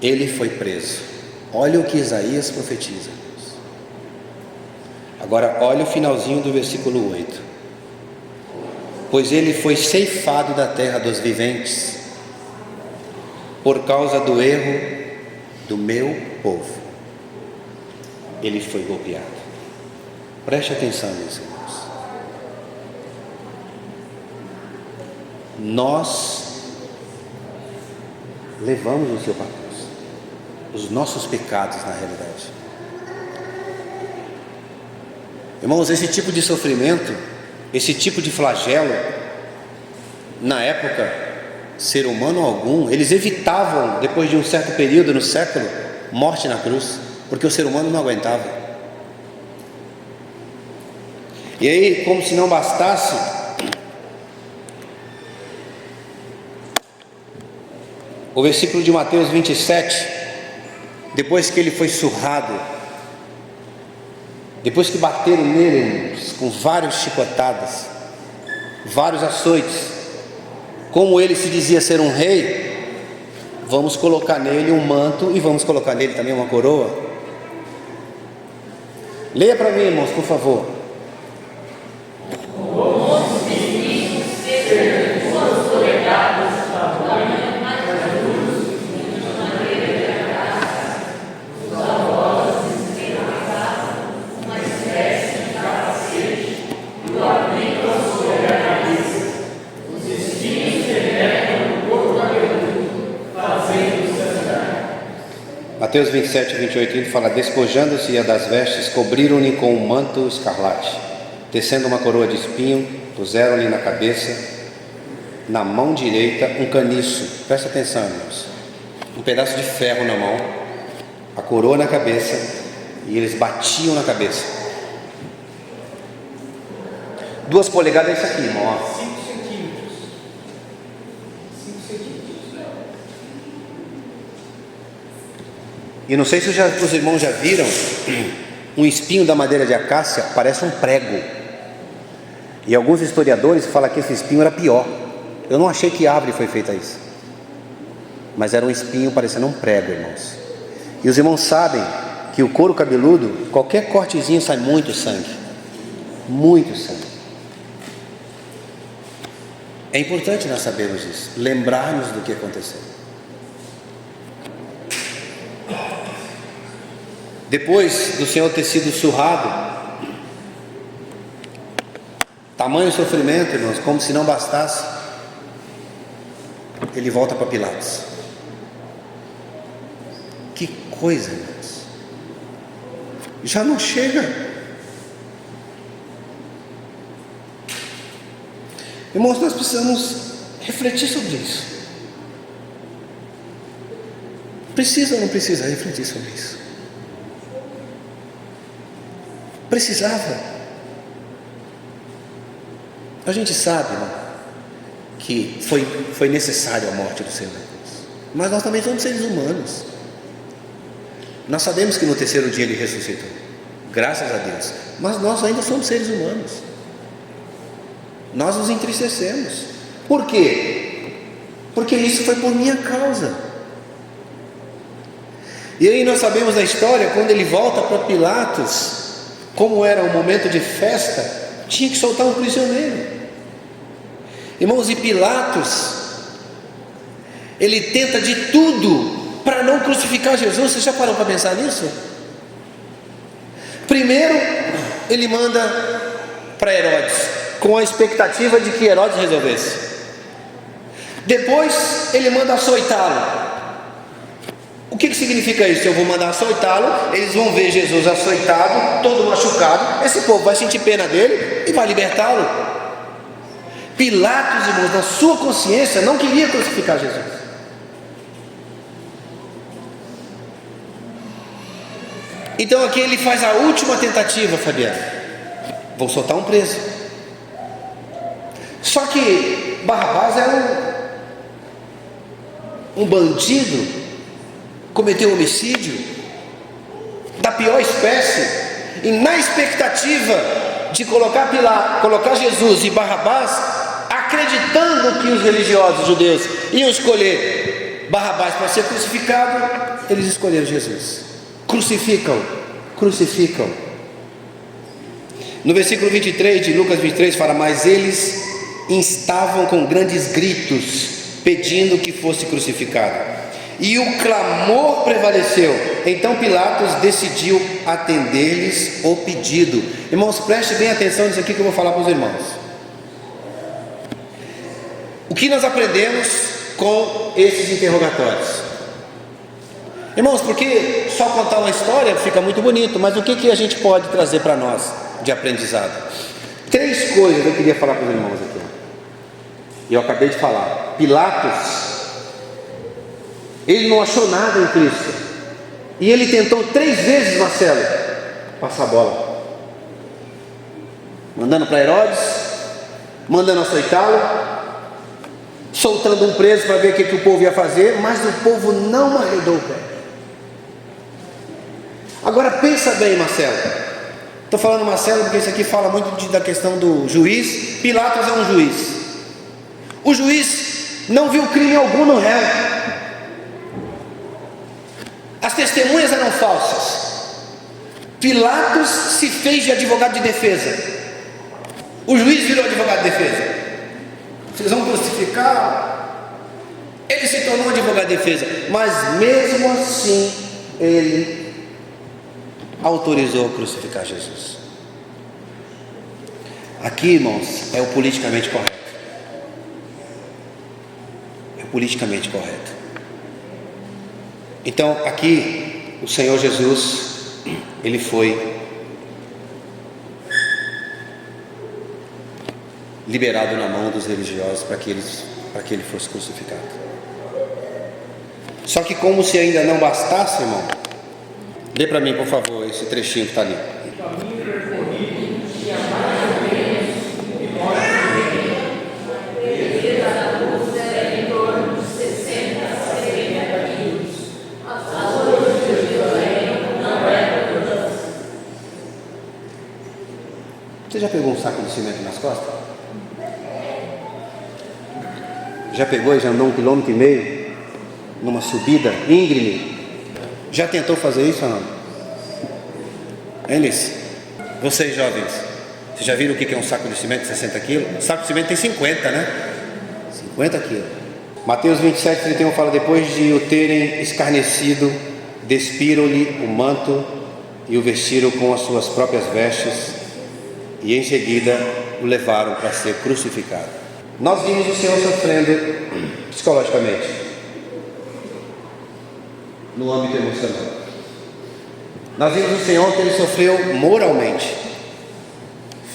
ele foi preso. Olha o que Isaías profetiza. Agora olha o finalzinho do versículo 8. Pois ele foi ceifado da terra dos viventes, por causa do erro do meu povo, ele foi golpeado. Preste atenção nisso, irmãos. Nós levamos no seu papel os nossos pecados, na realidade. Irmãos, esse tipo de sofrimento, esse tipo de flagelo, na época, ser humano algum, eles evitavam, depois de um certo período no século, morte na cruz, porque o ser humano não aguentava. E aí, como se não bastasse, o versículo de Mateus 27, depois que ele foi surrado, depois que bateram nele com várias chicotadas, vários açoites, como ele se dizia ser um rei, vamos colocar nele um manto e vamos colocar nele também uma coroa. Leia para mim, irmãos, por favor. Mateus 27, 28, ele fala: despojando-se das vestes, cobriram-lhe com um manto escarlate, tecendo uma coroa de espinho, puseram-lhe na cabeça, na mão direita, um caniço. Presta atenção, irmãos. Um pedaço de ferro na mão, a coroa na cabeça, e eles batiam na cabeça. 2 polegadas é isso aqui, irmão, ó. 5 centímetros. 5 centímetros. E não sei se os irmãos já viram um espinho da madeira de acácia, parece um prego. E alguns historiadores falam que esse espinho era pior. Eu não achei que árvore foi feita isso, mas era um espinho parecendo um prego, irmãos. E os irmãos sabem que o couro cabeludo, qualquer cortezinho sai muito sangue. Muito sangue. É importante nós sabermos isso, lembrarmos do que aconteceu. Depois do Senhor ter sido surrado, tamanho sofrimento, irmãos, como se não bastasse, ele volta para Pilatos. Que coisa, irmãos. Já não chega. Irmãos, nós precisamos refletir sobre isso. Precisa ou não precisa refletir sobre isso? Precisava. A gente sabe, irmão, que foi necessário a morte do Senhor na cruz. Mas nós também somos seres humanos. Nós sabemos que no terceiro dia Ele ressuscitou, graças a Deus. Mas nós ainda somos seres humanos. Nós nos entristecemos. Por quê? Porque isso foi por minha causa. E aí nós sabemos da história, quando ele volta para Pilatos, como era um momento de festa, tinha que soltar um prisioneiro. Irmãos, e Pilatos, ele tenta de tudo para não crucificar Jesus. Você já parou para pensar nisso? Primeiro, ele manda para Herodes, com a expectativa de que Herodes resolvesse. Depois ele manda açoitá-lo. O que significa isso? Eu vou mandar açoitá-lo, eles vão ver Jesus açoitado, todo machucado, esse povo vai sentir pena dele e vai libertá-lo. Pilatos, irmãos, na sua consciência, não queria crucificar Jesus. Então aqui ele faz a última tentativa, Fabiano. Vou soltar um preso. Só que Barrabás era um bandido, cometeu homicídio da pior espécie, e na expectativa de colocar Jesus e Barrabás, acreditando que os religiosos judeus iam escolher Barrabás para ser crucificado, eles escolheram Jesus. Crucificam. No versículo 23 de Lucas 23 fala: mas eles instavam com grandes gritos, pedindo que fosse crucificado. E o clamor prevaleceu. Então Pilatos decidiu atender-lhes o pedido. Irmãos, preste bem atenção nisso aqui que eu vou falar para os irmãos. O que nós aprendemos com esses interrogatórios? Irmãos, porque só contar uma história fica muito bonito, mas o que a gente pode trazer para nós de aprendizado? 3 coisas eu queria falar para os irmãos aqui. E eu acabei de falar. Pilatos, ele não achou nada em Cristo, e ele tentou 3 vezes, Marcelo, passar a bola, mandando para Herodes, mandando açoitá-lo, soltando um preso para ver o que o povo ia fazer, mas o povo não arredou o pé. Agora pensa bem, Marcelo. Estou falando Marcelo porque isso aqui fala muito da questão do juiz. Pilatos é um juiz. O juiz não viu crime algum no réu. As testemunhas eram falsas. Pilatos se fez de advogado de defesa. O juiz virou advogado de defesa. Vocês vão crucificar? Ele se tornou advogado de defesa. Mas mesmo assim, ele autorizou crucificar Jesus. Aqui, irmãos, é o politicamente correto. É o politicamente correto. Então aqui o Senhor Jesus, ele foi liberado na mão dos religiosos para que ele fosse crucificado. Só que como se ainda não bastasse, irmão, lê para mim, por favor, esse trechinho que está ali. Você já pegou um saco de cimento nas costas? Já pegou e já andou 1,5 km numa subida íngreme? Já tentou fazer isso ou não? Eles, vocês jovens, vocês já viram o que é um saco de cimento de 60 quilos? O saco de cimento tem 50, né? 50 quilos. Mateus 27, 31 fala: depois de o terem escarnecido, despiram-lhe o manto e o vestiram com as suas próprias vestes, e em seguida o levaram para ser crucificado. Nós vimos o Senhor sofrendo psicologicamente, no âmbito emocional. Nós vimos o Senhor que Ele sofreu moralmente,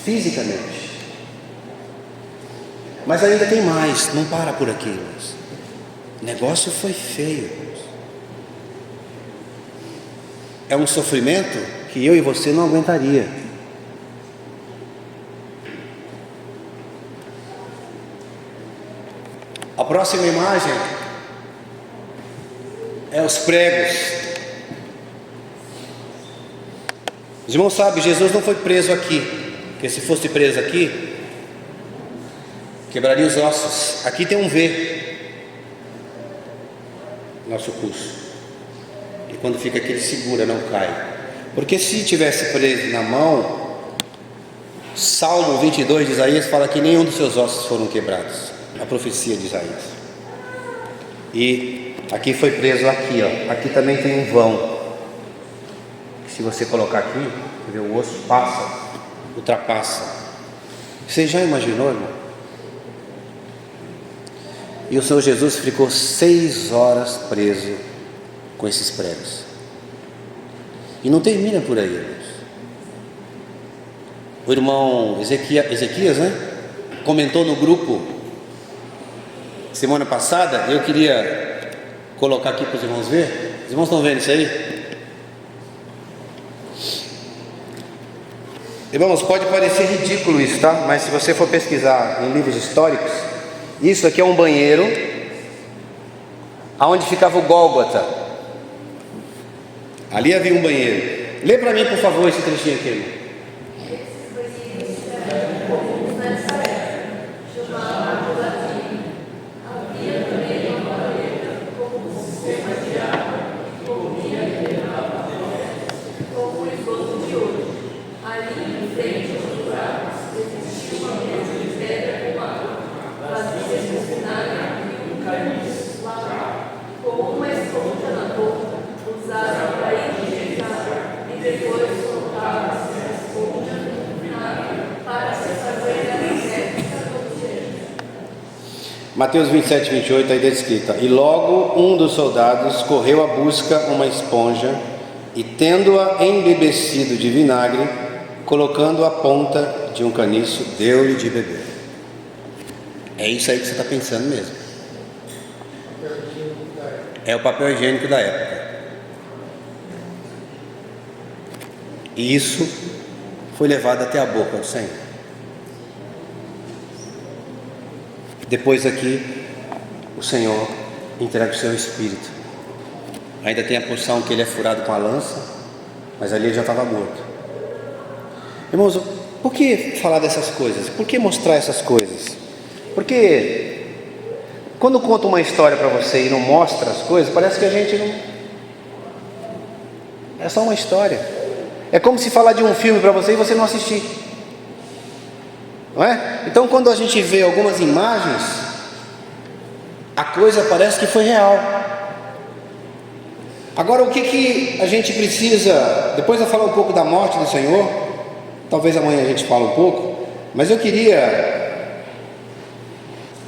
fisicamente. Mas ainda tem mais, não para por aqui, irmãos. O negócio foi feio, irmãos. É um sofrimento que eu e você não aguentaria. A próxima imagem é os pregos. Os irmãos sabem, Jesus não foi preso aqui, porque se fosse preso aqui, quebraria os ossos. Aqui tem um V, nosso pulso, e quando fica aqui ele segura, não cai. Porque se tivesse preso na mão, Salmo 22 de Isaías fala que nenhum dos seus ossos foram quebrados. A profecia de Isaías. E aqui foi preso aqui, ó. Aqui também tem um vão. Se você colocar aqui, você vê, o osso passa, ultrapassa. Você já imaginou, irmão? E o Senhor Jesus ficou 6 horas preso com esses pregos. E não termina por aí, irmãos. O irmão Ezequias, né? Comentou no grupo semana passada. Eu queria colocar aqui para os irmãos ver. Os irmãos estão vendo isso aí? Irmãos, pode parecer ridículo isso, tá? Mas se você for pesquisar em livros históricos, isso aqui é um banheiro aonde ficava o Gólgota. Ali havia um banheiro. Lê para mim, por favor, esse trechinho aqui, irmão. Mateus 27, 28, aí está escrita: e logo um dos soldados correu à busca uma esponja, e tendo-a embebecido de vinagre, colocando a ponta de um caniço, deu-lhe de beber. É isso aí que você está pensando mesmo. É o papel higiênico da época. E isso foi levado até a boca do Senhor. Depois aqui, o Senhor entrega o seu Espírito. Ainda tem a porção que ele é furado com a lança, mas ali ele já estava morto. Irmãos, por que falar dessas coisas? Por que mostrar essas coisas? Porque quando conta uma história para você e não mostra as coisas, parece que a gente não... É só uma história. É como se falar de um filme para você e você não assistir. Não é? Então quando a gente vê algumas imagens, a coisa parece que foi real. Agora o que a gente precisa, depois eu falar um pouco da morte do Senhor, talvez amanhã a gente fale um pouco, mas eu queria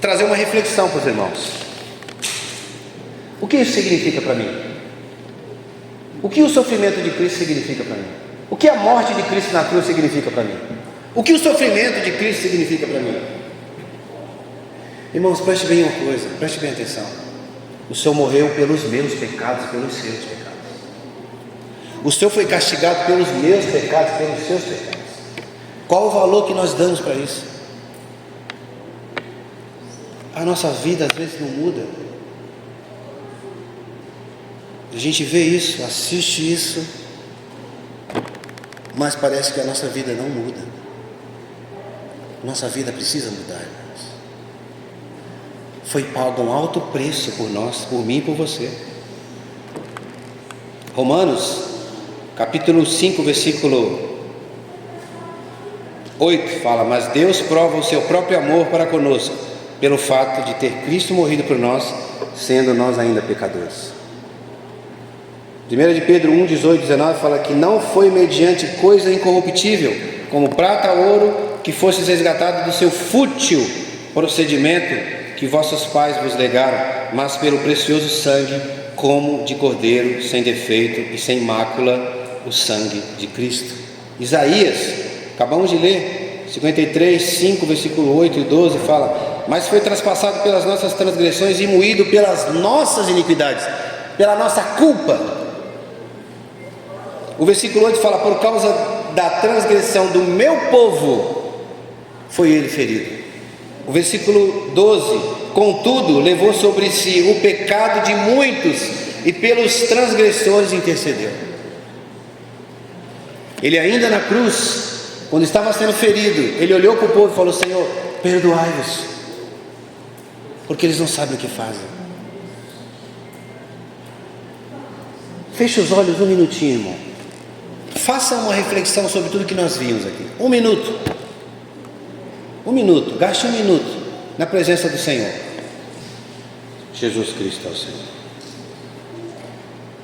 trazer uma reflexão para os irmãos. O que isso significa para mim? O que o sofrimento de Cristo significa para mim? O que a morte de Cristo na cruz significa para mim? O que o sofrimento de Cristo significa para mim? Irmãos, preste bem uma coisa, preste bem atenção. O Senhor morreu pelos meus pecados, pelos seus pecados. O Senhor foi castigado pelos meus pecados, pelos seus pecados. Qual o valor que nós damos para isso? A nossa vida às vezes não muda. A gente vê isso, assiste isso, mas parece que a nossa vida não muda. Nossa vida precisa mudar, irmãos. Foi pago um alto preço por nós, por mim e por você. Romanos capítulo 5, versículo 8, fala: mas Deus prova o seu próprio amor para conosco, pelo fato de ter Cristo morrido por nós, sendo nós ainda pecadores. 1 de Pedro 1, 18, 19 fala que não foi mediante coisa incorruptível, como prata ou ouro, que fostes resgatados do seu fútil procedimento que vossos pais vos legaram, mas pelo precioso sangue, como de cordeiro, sem defeito e sem mácula, o sangue de Cristo. Isaías, acabamos de ler, 53, 5, versículo 8 e 12 fala: mas foi traspassado pelas nossas transgressões e moído pelas nossas iniquidades, pela nossa culpa. O versículo 8 fala: por causa da transgressão do meu povo foi ele ferido. O versículo 12: contudo levou sobre si o pecado de muitos e pelos transgressores intercedeu. Ele ainda na cruz, quando estava sendo ferido, ele olhou para o povo e falou: Senhor, perdoai-os, porque eles não sabem o que fazem. Feche os olhos um minutinho, irmão. Faça uma reflexão sobre tudo que nós vimos aqui. Um minuto, gaste um minuto na presença do Senhor. Jesus Cristo é o Senhor.